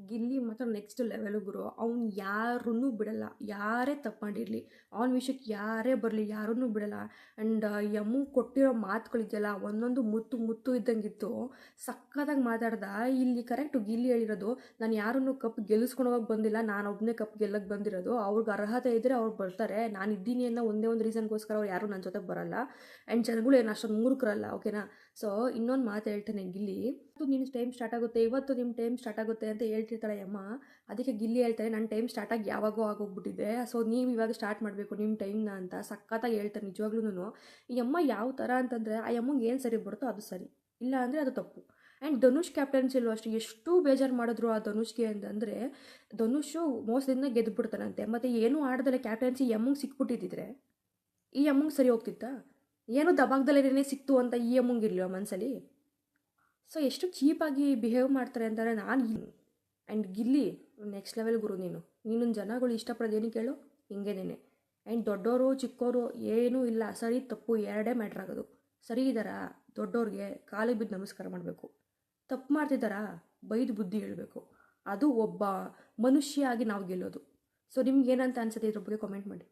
ಗಿಲ್ಲಿ ಮಾತ್ರ next level ಗುರು. ಅವ್ನು ಯಾರನ್ನೂ ಬಿಡಲ್ಲ, ಯಾರೇ ತಪ್ಪು ಮಾಡಿರಲಿ, ಅವನ ವಿಷಯಕ್ಕೆ ಯಾರೇ ಬರಲಿ, ಯಾರನ್ನೂ ಬಿಡಲ್ಲ. ಆ್ಯಂಡ್ ಯಮ್ಮು ಕೊಟ್ಟಿರೋ ಮಾತುಗಳಿದೆಯಲ್ಲ, ಒಂದೊಂದು ಮುತ್ತು ಮುತ್ತು ಇದ್ದಂಗಿತ್ತು. ಸಕ್ಕತ್ತಾಗಿ ಮಾತಾಡ್ದ. ಇಲ್ಲಿ ಕರೆಕ್ಟು ಗಿಲ್ಲಿ ಹೇಳಿರೋದು, ನಾನು ಯಾರನ್ನೂ ಕಪ್ ಗೆಲ್ಲಿಸ್ಕೊಂಡು ಹೋಗಕ್ಕೆ ಬಂದಿಲ್ಲ, ನಾನು ಒಬ್ಬನೇ ಕಪ್ ಗೆಲ್ಲಕ್ಕೆ ಬಂದಿರೋದು. ಅವ್ರಿಗೆ ಅರ್ಹತೆ ಇದ್ದರೆ ಅವ್ರು ಬರ್ತಾರೆ, ನಾನು ಇದ್ದೀನಿ ಅನ್ನೋ ಒಂದೇ ಒಂದು ರೀಸನ್ಗೋಸ್ಕರ ಅವ್ರು ಯಾರೂ ನನ್ನ ಜೊತೆ ಬರಲ್ಲ. ಆ್ಯಂಡ್ ಜನಗಳು ಏನು ಅಷ್ಟೊಂದು ಮೂರ್ಖರಲ್ಲ, ಓಕೆನಾ. ಸೊ ಇನ್ನೊಂದು ಮಾತು ಹೇಳ್ತಾನೆ ಗಿಲ್ಲಿ, ನಿನ್ನ ಟೈಮ್ ಸ್ಟಾರ್ಟ್ ಆಗುತ್ತೆ, ಇವತ್ತು ನಿಮ್ಮ ಟೈಮ್ ಸ್ಟಾರ್ಟ್ ಆಗುತ್ತೆ ಅಂತ ಹೇಳ್ತಿರ್ತಾಳೆ ಅಮ್ಮ. ಅದಕ್ಕೆ ಗಿಲ್ಲಿ ಹೇಳ್ತಾರೆ, ನನ್ನ ಟೈಮ್ ಸ್ಟಾರ್ಟ್ ಆಗಿ ಯಾವಾಗೋ ಆಗೋಗ್ಬಿಟ್ಟಿದೆ, ಸೊ ನೀವು ಇವಾಗ ಸ್ಟಾರ್ಟ್ ಮಾಡಬೇಕು ನಿಮ್ಮ ಟೈಮ್ನ ಅಂತ ಸಖತ್ತಾಗಿ ಹೇಳ್ತಾರೆ ನಿಜವಾಗ್ಲೂ. ಈ ಅಮ್ಮ ಯಾವ ಥರ ಅಂತಂದರೆ, ಆ ಅಮ್ಮಂಗೆ ಏನು ಸರಿ ಬರುತ್ತೋ ಅದು ಸರಿ, ಇಲ್ಲ ಅಂದರೆ ಅದು ತಪ್ಪು. ಆ್ಯಂಡ್ ಧನುಷ್ ಕ್ಯಾಪ್ಟನ್ಸಿಲೂ ಅಷ್ಟೇ ಎಷ್ಟು ಬೇಜಾರು ಮಾಡಿದ್ರು ಆ ಧನುಷ್ಗೆ ಅಂತಂದರೆ, ಧನುಷು ಮೋಸದಿಂದ ಗೆದ್ದುಬಿಡ್ತಾನಂತೆ. ಮತ್ತು ಏನೂ ಆಡ್ದಲೆ ಕ್ಯಾಪ್ಟನ್ಸಿ ಈ ಅಮ್ಮಂಗೆ ಸಿಕ್ಬಿಟ್ಟಿದ್ದಿದ್ರೆ ಈ ಅಮ್ಮಂಗೆ ಸರಿ ಹೋಗ್ತಿತ್ತಾ? ಏನೋ ದಬಾಗ್ದಲ್ಲೇ ಸಿಕ್ತು ಅಂತ ಈ ಅಮ್ಮಂಗೆ ಇರಲಿಲ್ಲ ಮನಸ್ಸಲ್ಲಿ. ಸೊ ಎಷ್ಟು ಚೀಪಾಗಿ ಬಿಹೇವ್ ಮಾಡ್ತಾರೆ ಅಂತಾರೆ. ಆ್ಯಂಡ್ ಗಿಲ್ಲಿ ನೆಕ್ಸ್ಟ್ ಲೆವೆಲ್ ಗುರು. ನೀನು ಜನಗಳು ಇಷ್ಟಪಡೋದು ಏನಕ್ಕೆ ಹೇಳು, ಹಿಂಗೇನೇನೆ. ಆ್ಯಂಡ್ ದೊಡ್ಡವರು ಚಿಕ್ಕವರು ಏನೂ ಇಲ್ಲ, ಸರಿ ತಪ್ಪು ಎರಡೇ ಮ್ಯಾಟ್ರ್ ಆಗೋದು. ಸರಿ ಇದ್ದಾರಾ, ದೊಡ್ಡವ್ರಿಗೆ ಕಾಲಿಗೆ ಬಿದ್ದು ನಮಸ್ಕಾರ ಮಾಡಬೇಕು. ತಪ್ಪು ಮಾಡ್ತಿದ್ದಾರಾ, ಬೈದು ಬುದ್ಧಿ ಹೇಳಬೇಕು. ಅದು ಒಬ್ಬ ಮನುಷ್ಯ ಆಗಿ ನಾವು ಗೆಲ್ಲೋದು. ಸೊ ನಿಮ್ಗೆ ಏನಂತ ಅನ್ಸುತ್ತೆ ಇದ್ರ ಬಗ್ಗೆ ಕಾಮೆಂಟ್ ಮಾಡಿ.